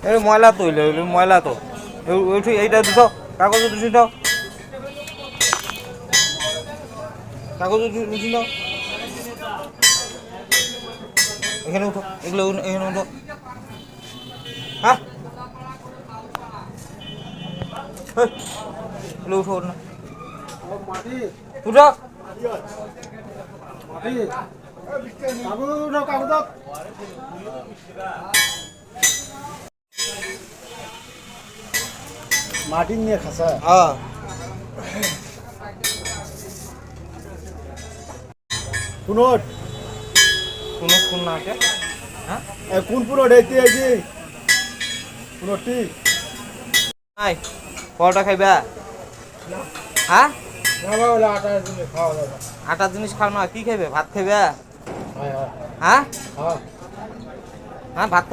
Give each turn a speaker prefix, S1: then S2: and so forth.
S1: এই ময়লা তো হইলো ময়লা তো ওইঠু এইটা দুটো কাগজ দুটো দাও কাগজ দুটো দাও এখানে উঠো এগুলো এখানে উঠো হ্যাঁ এগুলো উঠো না উঠো
S2: মাটি নিয়ে খাসা
S1: হ্যাঁ
S2: পুনট
S1: কোন না আছে হ্যাঁ
S2: কোন পুনট এইতে এই যে পুনটটি
S1: নাই পরোটা খাইবা হ্যাঁ আটার জিনিস খাও না কি খাইবে ভাত খাইবা
S2: হ্যাঁ
S1: হ্যাঁ
S2: হ্যাঁ
S1: হ্যাঁ ভাত